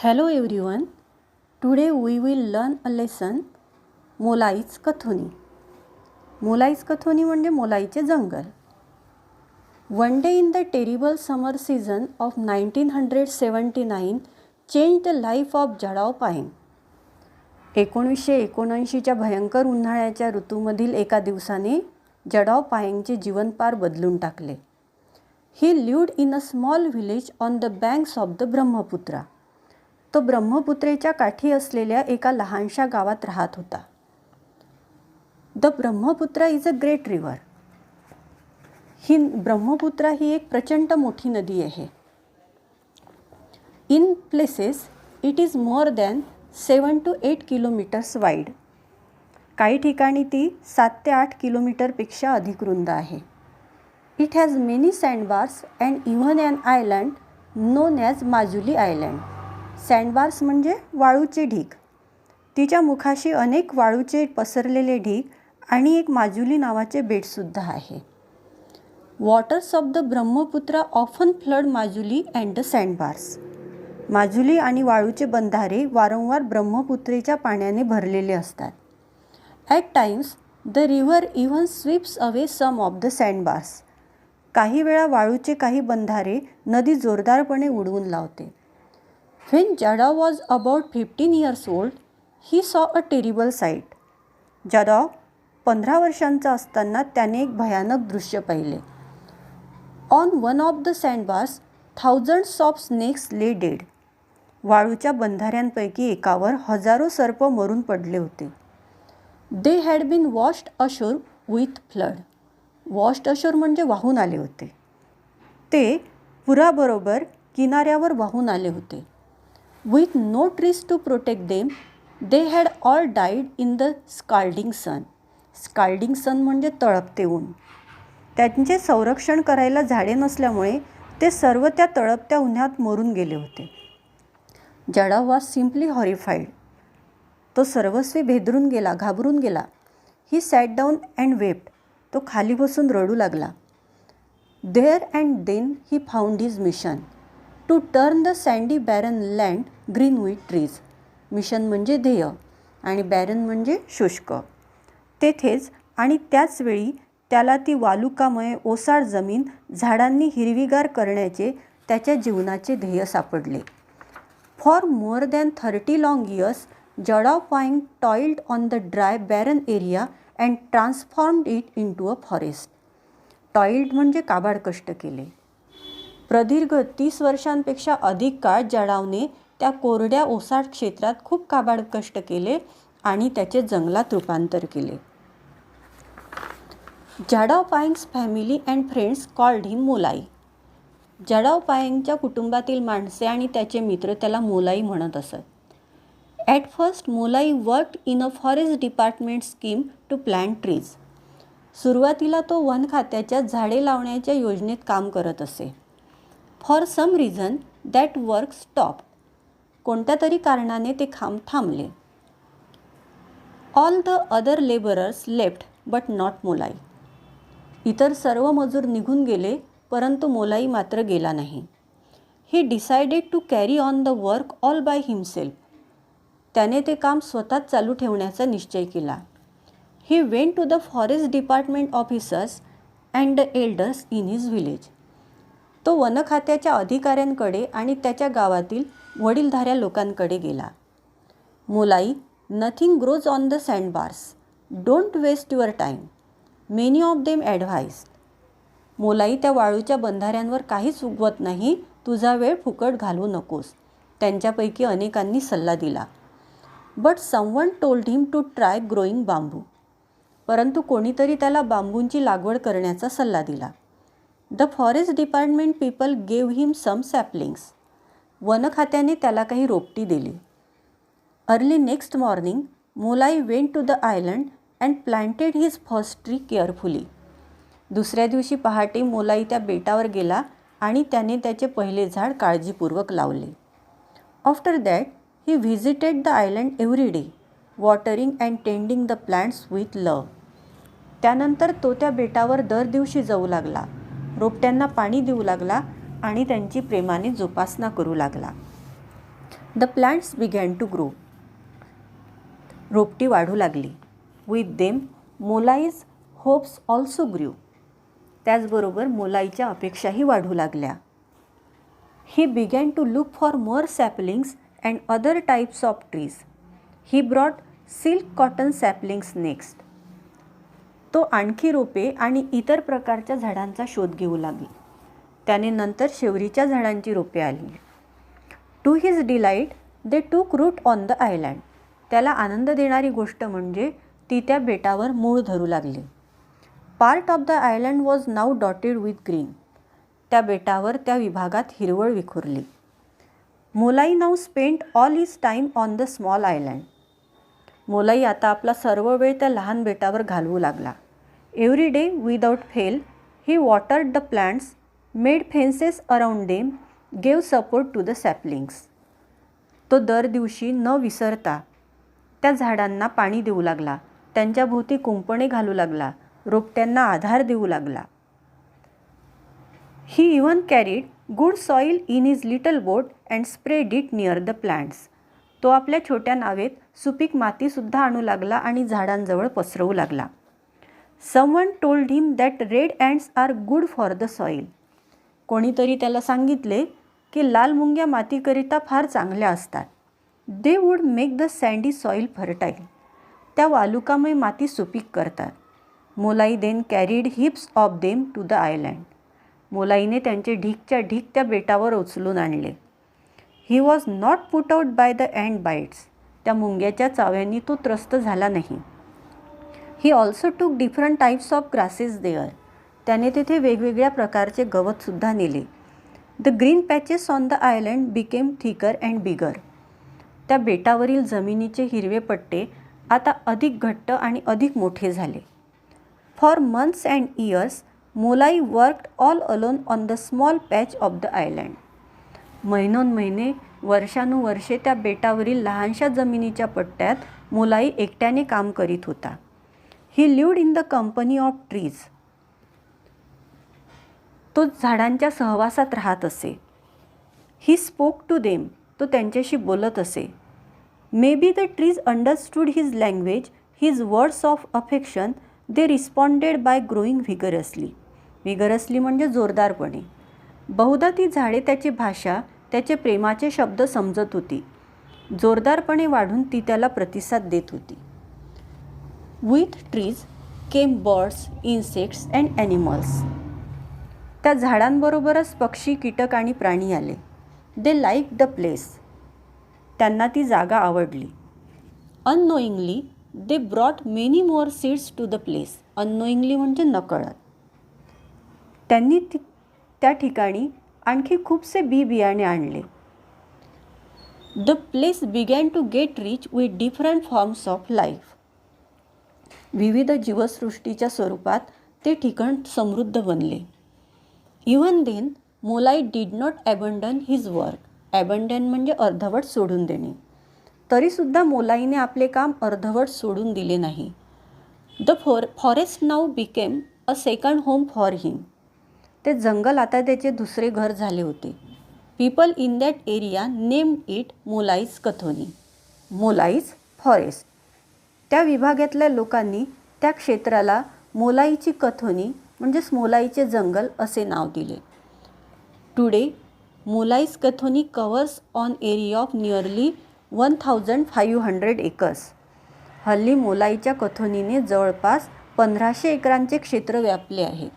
Hello everyone. Today we will learn a lesson मोलाईच कथोनी. मोलाईच कथोनी म्हणजे मोलाईचे जंगल. One day in the terrible summer season of 1979 changed the life of जडाव Payeng. 1979च्या भयंकर उन्हाळ्याच्या ऋतूमधील एका दिवसाने जडाव पायेंगचे जीवन पार बदलून टाकले. He lived in a small village on the banks of the Brahmaputra. तो ब्रह्मपुत्रेच्या काठी असलेल्या एका लहानशा गावात राहत होता. The Brahmaputra is a great river. ही ब्रह्मपुत्रा ही एक प्रचंड मोठी नदी आहे. In places it is more than 7 to 8 kilometres wide. काही ठिकाणी ती 7 ते 8 किलोमीटरपेक्षा अधिक रुंद आहे. It has many sandbars and even an island known as Majuli island. Sandbars म्हणजे वाळूचे ढीग. तिच्या मुखाशी अनेक वाळूचे पसरलेले ढीग आणि एक माजुली नावाचे बेटसुद्धा आहे. Waters of the Brahmaputra often flood Majuli and the sandbars. Majuli आणि वाळूचे बंधारे वारंवार ब्रह्मपुत्रेच्या पाण्याने भरलेले असतात. At times the river even sweeps away some of the sandbars. काही वेळा वाळूचे काही बंधारे नदी जोरदारपणे उडवून लावते. When Jadav was about 15 years old, he saw a terrible sight. जडाव 15 वर्षांचा असताना त्याने एक भयानक दृश्य पाहिले. On one of the sandbars, thousands of snakes lay dead. वाळूच्या बंधाऱ्यांपैकी एकावर हजारो सर्प मरून पडले होते. They had been washed ashore with flood. Washed ashore म्हणजे वाहून आले होते. ते पुराबरोबर किनाऱ्यावर वाहून आले होते. With no trees to protect them, they had all died in the scalding sun. Scalding sun म्हणजे तळपते ऊन. त्यांचे संरक्षण करायला झाडे नसल्यामुळे ते सर्व त्या तळपत्या उन्हात मरून गेले होते. Jadav was simply horrified. तो सर्वस्वी भेदरून गेला, घाबरून गेला. He sat down and wept. तो खाली बसून रडू लागला. There and then he found his mission to turn the sandy barren land green with trees. Mission म्हणजे ध्येय आणि बॅरन म्हणजे शुष्क. तेथेच आणि त्याच वेळी त्याला ती वालुकामय ओसाड जमीन झाडांनी हिरवीगार करण्याचे त्याच्या जीवनाचे ध्येय सापडले. For more than 30 long years Jadav Payeng toiled on the dry barren area and transformed it into a forest. Toiled म्हणजे काबाड कष्ट केले. प्रदीर्घ 30 वर्षांपेक्षा अधिक काळ जडावने त्या कोरड्या ओसाड क्षेत्रात खूप काबाड कष्ट केले आणि त्याचे जंगलात रूपांतर केले. Jadav Payeng's family and friends called him Molai. Jadav पायेंगच्या कुटुंबातील माणसे आणि त्याचे मित्र त्याला मोलाई म्हणत असत. At first Molai worked in a forest department scheme to plant trees. सुरुवातीला तो वन खात्याच्या झाडे लावण्याच्या योजनेत काम करत असे. For some reason that work stopped. कोणत्या तरी कारणाने ते काम थांबले. All the other labourers left but not Molai. इतर सर्व मजूर निघून गेले परंतु मोलाई मात्र गेला नाही. He decided to carry on the work all by himself. त्याने ते काम स्वतःच चालू ठेवण्याचा निश्चय केला. He went to the forest department officers and the elders in his village. तो वन खात्याच्या अधिकाऱ्यांकडे आणि त्याच्या गावातील वडीलधाऱ्या लोकांकडे गेला. Molai, nothing grows on the sandbars. Don't waste your time. Many of them advise. Molai, त्या वाळूच्या बंधाऱ्यांवर काहीच उगवत नाही. तुझा वेळ फुकट घालवू नकोस. त्यांच्यापैकी अनेकांनी सल्ला दिला. But someone told him to try growing bamboo. परंतु कोणीतरी त्याला बांबूंची लागवड करण्याचा सल्ला दिला. The forest department people gave him some saplings. वन खात्याने त्याला काही रोपटी दिली. Early next morning Molai went to the island and planted his first tree carefully. दुसऱ्या दिवशी पहाटे मोलाई त्या बेटावर गेला आणि त्याने त्याचे पहिले झाड काळजीपूर्वक लावले. After that he visited the island every day, watering and tending the plants with love. त्यानंतर तो त्या बेटावर दर दिवशी जाऊ लागला, रोपट्यांना पाणी देऊ लागला आणि त्यांची प्रेमाने जोपासना करू लागला. The plants began to grow. रोपटी वाढू लागली. With them Molai's hopes also grew. त्याचबरोबर मोलाईच्या अपेक्षाही वाढू लागल्या. He began to look for more saplings and other types of trees. He brought silk cotton saplings next. तो आणखी रोपे आणि इतर प्रकारच्या झाडांचा शोध घेऊ लागले. त्याने नंतर शेवरीच्या झाडांची रोपे आली. टू हिज डिलाईट दे टूक रूट ऑन द आयलँड. त्याला आनंद देणारी गोष्ट म्हणजे ती त्या बेटावर मूळ धरू लागले. Part of the island was now dotted with green. त्या बेटावर त्या विभागात हिरवळ विखुरली. Molai now spent all his time on the small island. Molai आता आपला सर्व वेळ त्या लहान बेटावर घालवू लागला. Every day without fail he watered the plants, made fences around them, gave support to the saplings. तो दर दिवशी न विसरता त्या झाडांना पाणी देऊ लागला, त्यांच्या भोवती कुंपणे घालू लागला, रोपट्यांना आधार देऊ लागला. He even carried good soil in his little boat and spread it near the plants. तो आपल्या छोट्या नावेत सुपीक मातीसुद्धा आणू लागला आणि झाडांजवळ पसरवू लागला. Someone told him that red ants are good for the soil. कोणीतरी त्याला सांगितले की लाल मुंग्या मातीकरिता फार चांगल्या असतात. They would make the sandy soil fertile. त्या वालुकामय माती सुपीक करतात. Molai then carried heaps of them to the island. मोलाईने त्यांचे ढीकच्या ढीक त्या बेटावर उचलून आणले. He was not put out by the ant bites. त्या मुंग्याच्या चाव्यांनी तो त्रस्त झाला नाही. He also took different types of grasses there. त्याने तेथे वेगवेगळ्या प्रकारचे गवतसुद्धा नेले. The green patches on the island became thicker and बिगर. त्या बेटावरील जमिनीचे हिरवे पट्टे आता अधिक घट्ट आणि अधिक मोठे झाले. For months and years Molai worked all alone on the small patch of the island. महिनोन्महिने वर्षानुवर्षे त्या बेटावरील लहानशा जमिनीच्या पट्ट्यात मोलाई एकट्याने काम करीत होता. He lived in the company of trees. तो झाडांच्या सहवासात राहत असे. He spoke to them. तो त्यांच्याशी बोलत असे. Maybe the trees understood his language, his words of affection. They responded by growing vigorously. Vigorously म्हणजे जोरदारपणे. बहुधा ती झाडे त्याची भाषा, त्याचे प्रेमाचे शब्द समजत होती. जोरदारपणे वाढून ती त्याला प्रतिसाद देत होती. With trees came birds, insects and animals. त्या झाडांबरोबरच पक्षी, कीटक आणि प्राणी आले. They like the place. त्यांना ती जागा आवडली. Unknowingly they brought many more seeds to the place. Unknowingly म्हणजे नकळत. त्यांनी त्या ठिकाणी आणखी खूपसे बियाणे आणले. The place began to get rich with different forms of life. विविध जीवसृष्टीच्या स्वरूपात ते ठिकाण समृद्ध बनले. Even then Molai did not abandon his work. ॲबंडन म्हणजे अर्धवट सोडून देणे. तरीसुद्धा मोलाईने आपले काम अर्धवट सोडून दिले नाही. The forest now became a second home for him. ते जंगल आता त्याचे दुसरे घर झाले होते. People in that area named it Molai's Kathoni. Molai's forest. त्या विभागातल्या लोकांनी त्या क्षेत्राला मोलाईची कथोनी म्हणजेच मोलाईचे जंगल असे नाव दिले. Today Molai's Kathoni covers on area of nearly 1500 acres. हल्ली मोलाईच्या कथोनीने जवळपास 1500 एकरांचे क्षेत्र व्यापले आहे.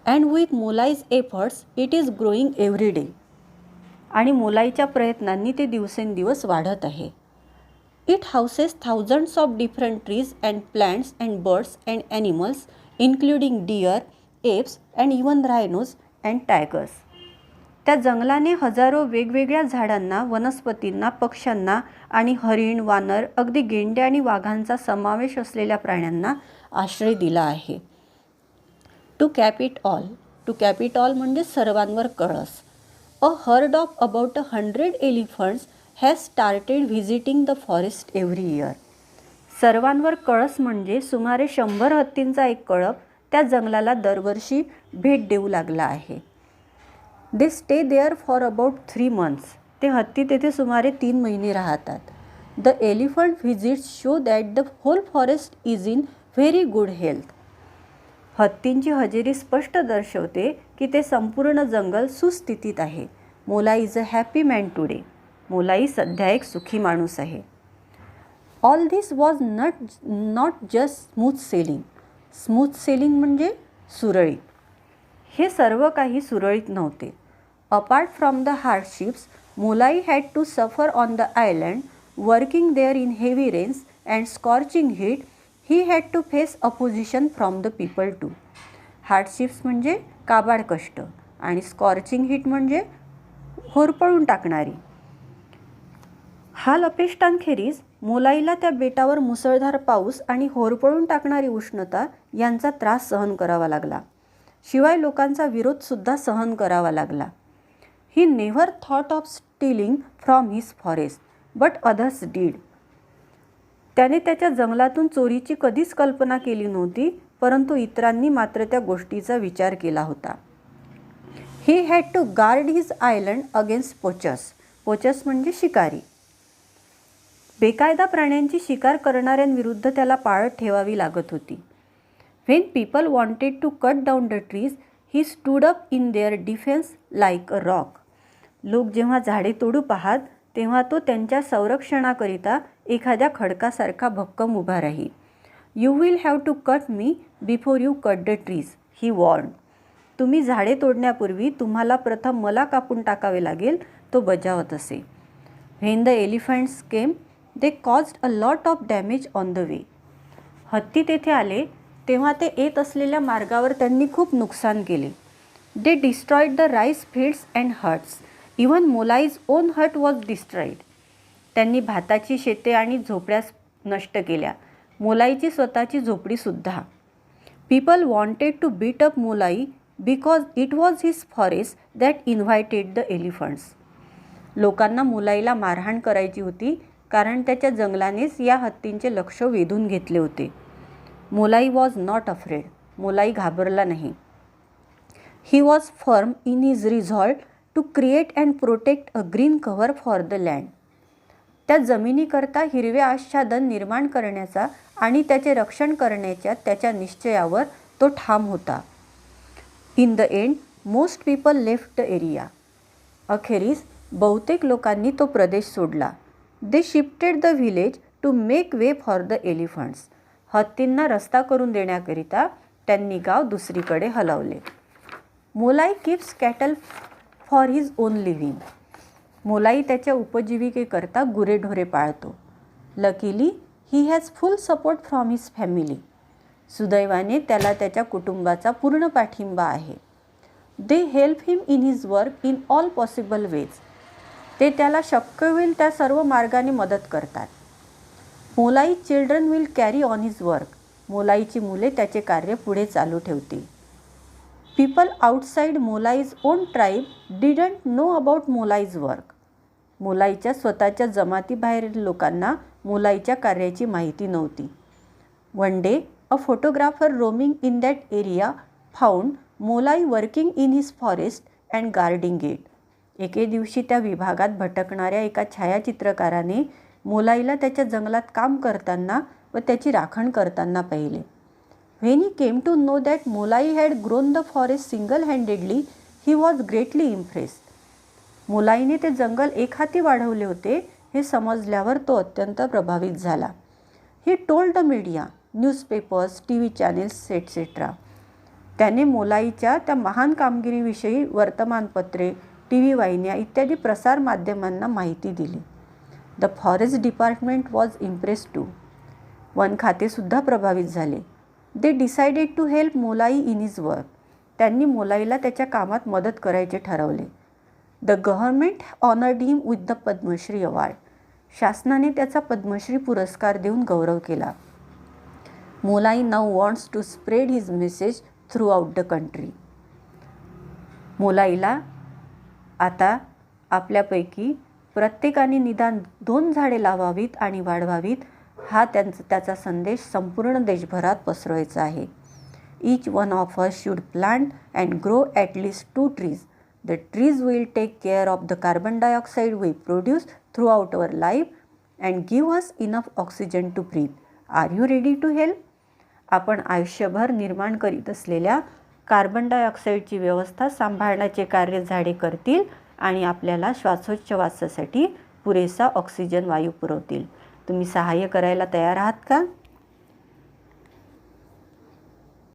And with Molai's efforts it is growing every day. आणि मोलाईच्या प्रयत्नांनी ते दिवसेंदिवस वाढत आहे. It houses thousands of different trees and plants and birds and animals including deer, apes and even rhinos and tigers. त्या जंगलाने हजारो वेगवेगळ्या झाडांना, वनस्पतींना, पक्ष्यांना आणि हरिण, वानर, अगदी गेंड्या आणि वाघांचा समावेश असलेल्या प्राण्यांना आश्रय दिला आहे. To cap it all. To cap it all म्हणजे सर्वांवर कळस. A herd of about 100 elephants has started visiting the forest every year. सर्वांवर कळस म्हणजे सुमारे 100 हत्तींचा एक कळप त्या जंगलाला दरवर्षी भेट देऊ लागला आहे. They stay there for about 3 months. ते हत्ती तेथे सुमारे 3 महिने राहतात. The elephant visits show that the whole forest is in very good health. हत्तींची हजेरी स्पष्ट दर्शवते की ते संपूर्ण जंगल सुस्थितीत आहे. Molai is a happy man today. Molai सध्या एक सुखी माणूस आहे. All this was not just smooth sailing. Smooth sailing म्हणजे सुरळीत. हे सर्व काही सुरळीत नव्हते. Apart from the hardships, Molai had to suffer on the island, working there in heavy rains and scorching heat. He had to face opposition from the people too. Hardships म्हणजे काबाड कष्ट आणि स्कॉर्चिंग हीट म्हणजे होरपळून टाकणारी. हाल अपेष्टांखेरीज मोलाईला त्या बेटावर मुसळधार पाऊस आणि होरपळून टाकणारी उष्णता यांचा त्रास सहन करावा लागला. शिवाय लोकांचा विरोधसुद्धा सहन करावा लागला. He never thought of stealing from his forest but others did. त्याने त्याच्या जंगलातून चोरीची कधीच कल्पना केली नव्हती, परंतु इतरांनी मात्र त्या गोष्टीचा विचार केला होता. He had to guard his island against poachers. Poachers म्हणजे शिकारी. बेकायदा प्राण्यांची शिकार करणाऱ्यांविरुद्ध त्याला पाळत ठेवावी लागत होती. When people wanted to cut down the trees, he stood up in their defence like a rock. लोक जेव्हा झाडे तोडू पाहात तेव्हा तो त्यांच्या संरक्षणाकरिता एखाद्या खडकासारखा भक्कम उभा राही. You will have to cut me before you cut the trees, he warn. तुम्ही झाडे तोडण्यापूर्वी तुम्हाला प्रथम मला कापून टाकावे लागेल, तो बजावत असे. When the elephants came, they caused a lot of damage on the way. हत्ती तेथे आले तेव्हा ते येत असलेल्या मार्गावर त्यांनी खूप नुकसान केले. They destroyed the rice fields and huts. Even Molai's own hut was destroyed. त्यांनी भाताची शेते आणि झोपड्या नष्ट केल्या. मोलाईची स्वतःची झोपडीसुद्धा. People wanted to beat up Molai because it was his forest that invited the elephants. लोकांना मोलाईला मारहाण करायची होती कारण त्याच्या जंगलानेच या हत्तींचे लक्ष वेधून घेतले होते. Molai was not afraid. Molai घाबरला नाही. He was firm in his resolve to create and protect a green cover for the land. त्या जमिनीकरता हिरवे आच्छादन निर्माण करण्याचा आणि त्याचे रक्षण करण्याच्या त्याच्या निश्चयावर तो ठाम होता. In the end most people left the area. अखेरीस बहुतेक लोकांनी तो प्रदेश सोडला. They shifted the village to make way for the elephants. हत्तींना रस्ता करून देण्याकरिता त्यांनी गाव दुसरीकडे हलवले. Molai keeps cattle for his own living. Molai त्याच्या उपजीविकेकरता गुरेढोरे पाळतो. Luckily he has full support from his family. सुदैवाने त्याला त्याच्या कुटुंबाचा पूर्ण पाठिंबा आहे. They help him in his work in all possible ways. ते त्याला शक्य होईल त्या सर्व मार्गाने मदत करतात. Molai children will carry on his work. मोलाईची मुले त्याचे कार्य पुढे चालू ठेवतील. People outside Molai's own tribe didn't know about Molai's work. मोलाईच्या स्वतःच्या जमातीबाहेरील लोकांना मोलाईच्या कार्याची माहिती नव्हती. One day a photographer roaming in that area found Molai working in his forest and guarding it. एके दिवशी त्या विभागात भटकणाऱ्या एका छायाचित्रकाराने मोलाईला त्याच्या जंगलात काम करताना व त्याची राखण करताना पाहिले. When he came to know that Molai had grown the forest single handedly, he was greatly impressed. मोलाईने ते जंगल एक हाती वाढवले होते हे समजल्यावर तो अत्यंत प्रभावित झाला. He told the media, newspapers, TV channels etcetera. त्याने मोलाईच्या त्या महान कामगिरीविषयी वर्तमानपत्रे, TV वाहिन्या इत्यादी प्रसार माध्यमांना माहिती दिली. The forest department was impressed too. वन खातेसुद्धा प्रभावित झाले. They decided to help Molai in his work. त्यांनी मोलाईला त्याच्या कामात मदत करायचे ठरवले. The government honoured him with the Padma Shri award. शासनाने त्याचा पद्मश्री पुरस्कार देऊन गौरव केला. Molai now wants to spread his message throughout the country. मोलाईला आता आपल्यापैकी प्रत्येकाने निदान 2 झाडे लावावीत आणि वाढवावीत हा त्याचा संदेश संपूर्ण देशभरात पसरवायचा आहे. Each one of us should plant and grow at least 2 trees The trees will take care of the carbon dioxide we produce throughout our life and give us enough oxygen to breathe. Are you ready to help? आपण आयुष्यभर निर्माण करीत असलेल्या carbon डायऑक्साईडची व्यवस्था सांभाळण्याचे कार्य झाडे करतील आणि आपल्याला श्वासोच्छवासासाठी पुरेसा ऑक्सिजन वायू पुरवतील. तुम्ही सहाय्य करायला तयार आहात का?